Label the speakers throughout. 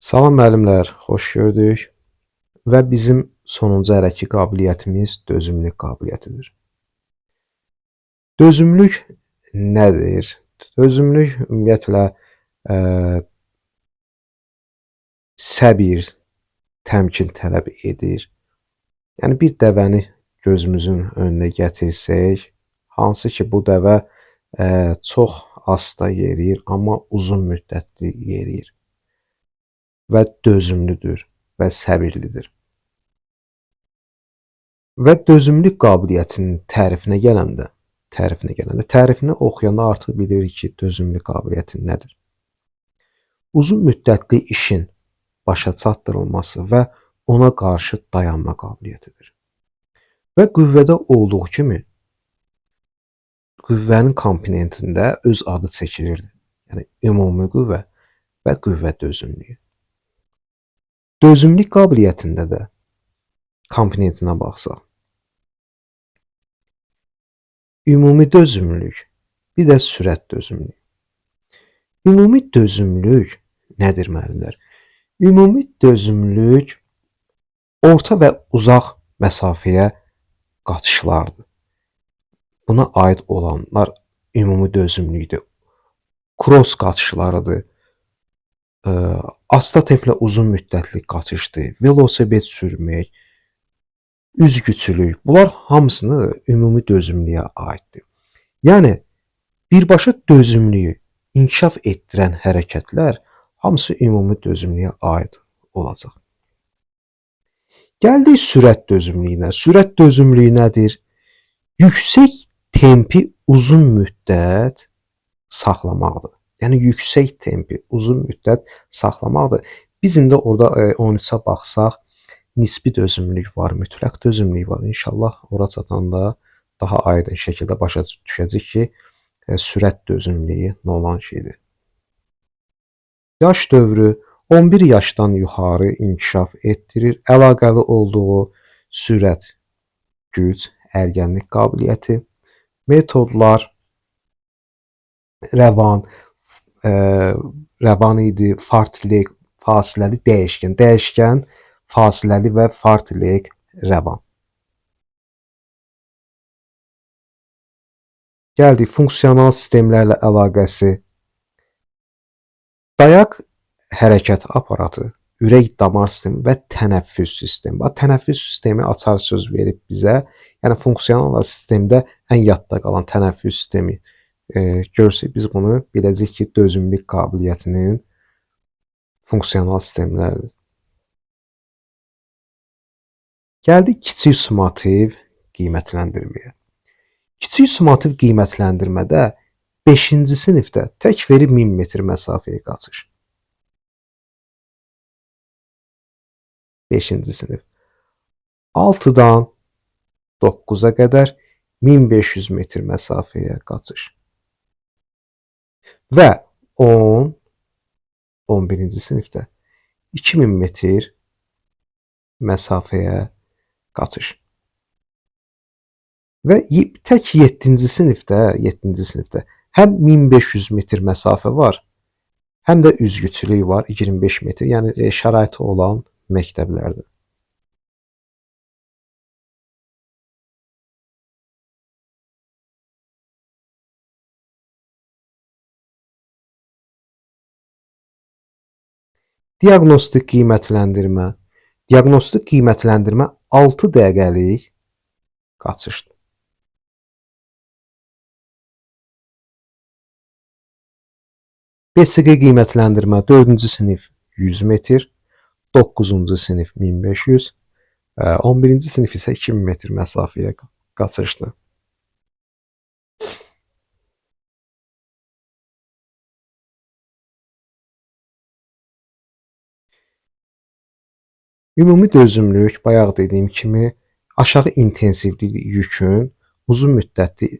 Speaker 1: Salam müəllimlər, xoş gördük və bizim sonuncu hərəki qabiliyyətimiz dözümlülük qabiliyyətidir. Dözümlülük nədir? Dözümlülük ümumiyyətlə ə, səbir, təmkin tələb edir. Yəni bir dəvəni gözümüzün önünə gətirsək, hansı ki bu dəvə çox asta yeriyir, amma uzun müddətli yeriyir və dözümlüdür və səbirlidir. Və dözümlülük qabiliyyətinin tərifini oxuyanda artıq bilirik ki, dözümlülük qabiliyyəti nədir? Uzun müddətli işin başa çatdırılması və ona qarşı dayanma qabiliyyətidir. Və qüvvədə olduğu kimi, qüvvənin komponentində öz adı çəkilirdi. Yəni, ümumi qüvvə və qüvvə dözümlüyü. Dözümlülük qabiliyyətində də komponentinə baxsaq, ümumi dözümlülük, bir də sürət dözümlülük. Ümumi dözümlülük nədir müəllimlər? Ümumi dözümlülük orta və uzaq məsafəyə qaçışlardır. Buna aid olanlar ümumi dözümlülükdür. Cross qaçışlarıdır. Asta templə uzun müddətli qaçışdır. Velosiped sürmək, üzgüçülük. Bunlar hamısını ümumi dözümlülüyə aiddir. Yəni, birbaşa dözümlüyü inkişaf etdirən hərəkətlər hamısı ümumi dözümlüyə aid olacaq. Gəldik sürət dözümlüyünə. Sürət dözümlüyü nədir? Yüksək tempi uzun müddət saxlamaqdır. Yəni, yüksək tempi uzun müddət saxlamaqdır. Biz indi orada 13-ə baxsaq, nisbi dözümlülük var, mütləq dözümlülük var. İnşallah ora çatanda daha aydın şəkildə başa düşəcək ki, sürət dözümlüyü nə olan şeydir. Yaş dövrü 11 yaşdan yuxarı inkişaf etdirir. Əlaqəli olduğu sürət, güc, ərgənlik qabiliyyəti, metodlar, rəvan idi, fartlek, fasiləli dəyişkən, fasiləli və fartlek rəvan. Gəldik funksional sistemlərlə əlaqəsi. Dayaq hərəkət aparatı, ürək damar sistemi və tənəffüs sistemi. Tənəffüs sistemi açar söz verib bizə. Yəni funksional sistemdə ən yadda qalan tənəffüs sistemi görsək, biz bunu biləcəyik ki, dözümlülük qabiliyyətinin funksional sistemləridir. Gəldik kiçik summativ qiymətləndirməyə. Kiçik summativ qiymətləndirmədə 5-ci sinifdə tək verib 1000 metr məsafəyə qaçış. 5-ci sinif. 6-dan 9-a qədər 1500 metr məsafəyə qaçış. Və 11-ci sinifdə 2000 metr məsafəyə qaçış. Və tək 7-ci sinifdə həm 1500 metr məsafə var, həm də üzgüçülük var 25 metr, yəni şəraiti olan məktəblərdir. Diaqnostik qiymətləndirmə. Diaqnostik qiymətləndirmə 6 dəqiqəlik qaçışdır. BSQ qiymətləndirmə 4-cü sinif 100 metr, 9-cu sinif 1500, 11-ci sinif isə 2000 metr məsafəyə qaçışdır. Ümumi dözümlülük, bayaq dediyim kimi, aşağı intensivli yükün uzun müddətli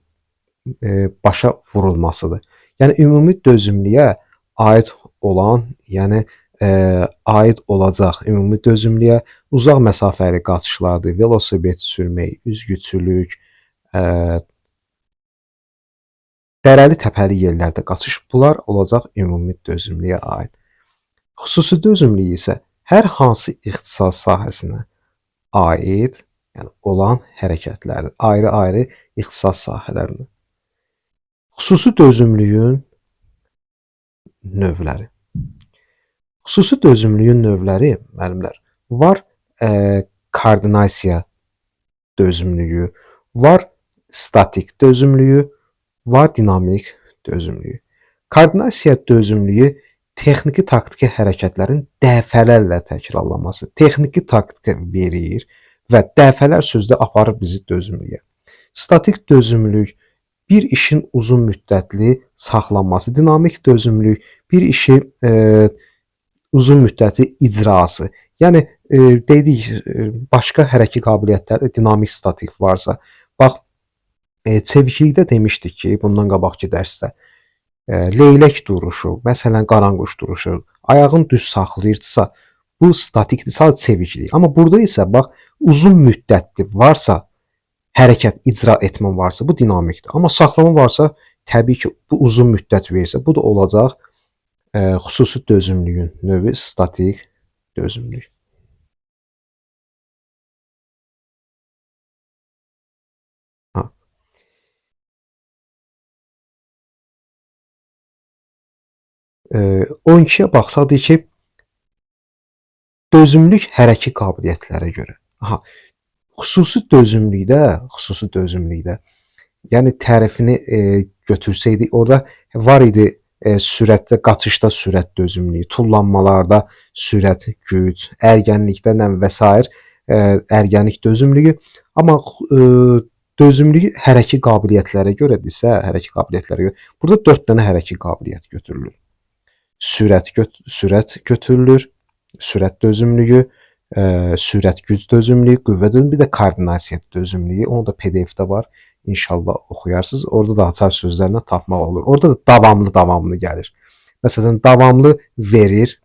Speaker 1: başa vurulmasıdır. Yəni, ümumi dözümlüyə aid olan, yəni aid olacaq ümumi dözümlüyə uzaq məsafəli qaçışlardır, velosiped sürmək, üzgüçülük, dərəli təpəli yerlərdə qaçış, bunlar olacaq ümumi dözümlüyə aid. Xüsusi dözümlülük isə hər hansı ixtisas sahəsinə aid, yəni olan hərəkətlərin ayrı-ayrı ixtisas sahələrinə. Xüsusi dözümlülüyün növləri. Xüsusi dözümlülüyün növləri, müəllimlər, var koordinasiya dözümlülüyü, var statik dözümlülüyü, var dinamik dözümlülüyü. Koordinasiya dözümlülüyü texniki taktiki hərəkətlərin dəfələrlə təkrarlanması, texniki taktika verir və dəfələr sözdə aparır bizi dözümlülüyə. Statik dözümlülük bir işin uzun müddətli saxlanması, dinamik dözümlülük bir işi uzun müddətli icrası. Yəni dedik başqa hərəkət qabiliyyətləri dinamik statik varsa, bax çeviklikdə demişdik ki, bundan qabaqki dərsdə leylək duruşu, məsələn qaranquş duruşu, ayağını düz saxlayırdısa, bu statikdir, sadəcə çeviklik. Amma burada isə bax uzun müddətli varsa, hərəkət icra etmə varsa, bu dinamikdir. Amma saxlama varsa, təbii ki, bu uzun müddət verirsə, bu da olacaq xüsusi dözümlülüyün növü statik dözümlülük. Ha. 12-yə baxsaq deyir ki, dözümlülük hərəkət qabiliyyətlərə görə. Aha, xüsusi dözümlükdə, yəni tərifini götürsəydik, orada var idi sürətdə, qaçışda sürət dözümlülüyü, tullanmalarda sürət, güc, ərgənlikdə və s. Ərgənlik dözümlülüyü. Amma dözümlülük hərəkət qabiliyyətlərə görədirsə, burada 4 dənə hərəkət qabiliyyət götürülür. Sürət götürülür, sürət dözümlülüyü, sürət güc dözümlülüyü, qüvvə dözümlülüyü, bir də koordinasiya dözümlülüyü. Onu da PDF-də var. İnşallah oxuyarsınız. Orada da açar sözlərlə tapmaq olur. Orada da davamlı gəlir. Məsələn, davamlı verir,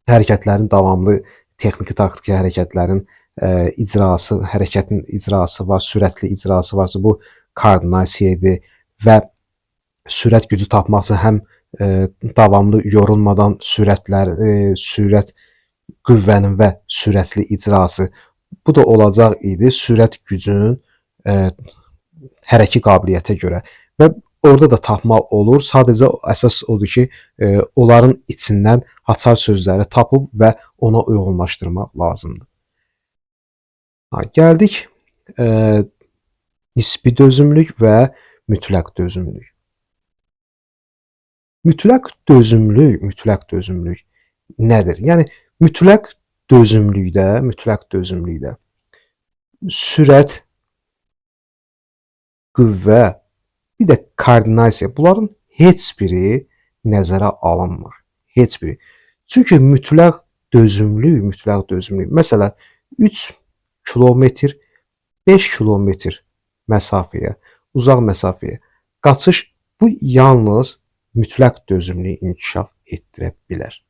Speaker 1: hərəkətlərin davamlı, texniki taktiki hərəkətlərin icrası, hərəkətin icrası var, sürətli icrası varsa, bu koordinasiyadır və sürət gücü tapmaq üçün həm davamlı yorulmadan sürət qüvvənin və sürətli icrası. Bu da olacaq idi sürət gücünün hərəkət qabiliyyətə görə və orada da tapmaq olur. Sadəcə əsas odur ki, onların içindən açar sözləri tapıb və ona uyğunlaşdırmaq lazımdır. Gəldik nisbi dözümlülük və mütləq dözümlülük. Mütləq dözümlülük nədir? Yəni mütləq dözümlükdə sürət, qüvvə, bir də koordinasiya, bunların heç biri nəzərə alınmır. Heç biri. Çünki mütləq dözümlülük, məsələn 3 kilometr, 5 kilometr məsafəyə, uzaq məsafəyə qaçış, bu yalnız mütləq dözümlülüyü inkişaf etdirə bilər.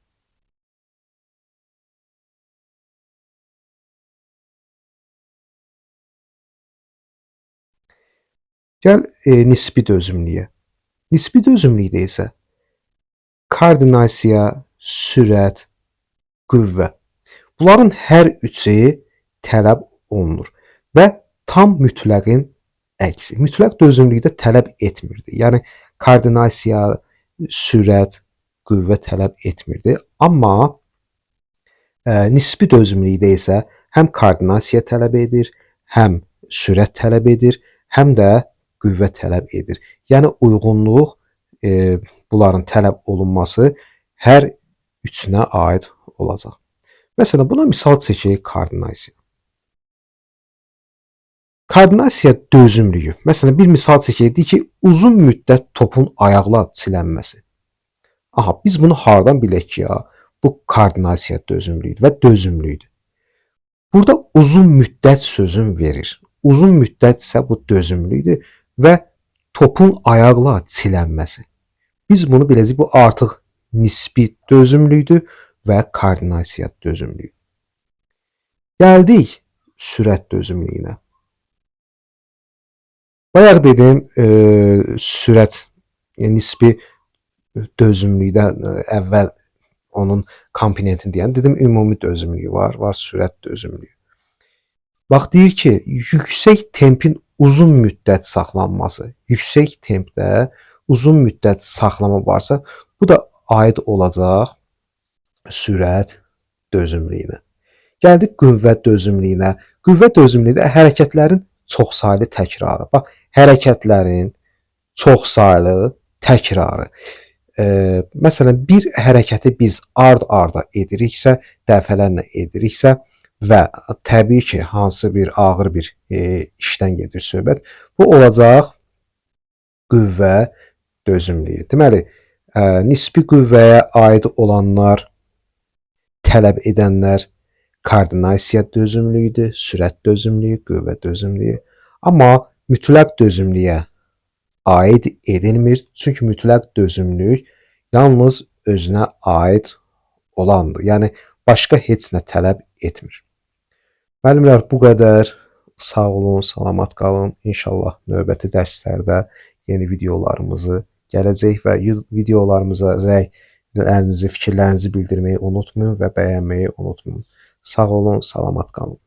Speaker 1: Gəl nisbi dözümlüyə. Nisbi dözümlükdə isə koordinasiya, sürət, qüvvə. Bunların hər üçü tələb olunur və tam mütləqin əksi. Mütləq dözümlükdə tələb etmirdi. Yəni koordinasiya, sürət, qüvvə tələb etmirdi. Amma nisbi dözümlükdə isə həm koordinasiya tələb edir, həm sürət tələb edir, həm də qüvvə tələb edir. Yəni uyğunluq bunların tələb olunması hər üçünə aid olacaq. Məsələn, buna misal çəkək koordinasiya. Koordinasiya dözümlüyü. Məsələn, bir misal çəkək, deyək ki, uzun müddət topun ayaqla çilənməsi. Aha, biz bunu hardan bilək ki, ya? Bu koordinasiya dözümlüyüdür və dözümlüyüdür. Burada uzun müddət sözün verir. Uzun müddət isə bu dözümlüyüdür və topun ayaqla çilənməsi. Biz bunu biləcəyik, bu artıq nisbi dözümlüyüdür və koordinasiya dözümlüyü. Gəldik sürət dözümlüyünə. Bayaq dedim, sürət nisbi dözümlükdə əvvəl onun komponentini deyən. Dedim ümumi dözümlüyü var sürət dözümlüyü. Bax deyir ki, yüksək tempin uzun müddət saxlanması, yüksək tempdə uzun müddət saxlama varsa, bu da aid olacaq sürət dözümlüyünə. Gəldik qüvvə dözümlüyünə. Qüvvə dözümlüyü hərəkətlərin çoxsaylı təkrarı. Bax, hərəkətlərin çoxsaylı təkrarı. Məsələn, bir hərəkəti biz ard-arda ediriksə, dəfələrlə ediriksə və təbii ki, hansı bir ağır bir işdən gedir söhbət, bu olacaq qüvvə dözümlüyü. Deməli, nisbi qüvvəyə aid olanlar, tələb edənlər koordinasiya dözümlüyüdür, sürət dözümlüyü, qüvvə dözümlüyü. Amma mütləq dözümlüyə aid edilmir. Çünki mütləq dözümlülük yalnız özünə aid olandır. Yəni başqa heç nə tələb etmir. Müəllimlər, bu qədər. Sağ olun, salamat qalın. İnşallah növbəti dərslərdə yeni videolarımızı gələcək və videolarımıza rəylərinizi, fikirlərinizi bildirməyi unutmayın və bəyənməyi unutmayın. Sağ olun, salamat qalın.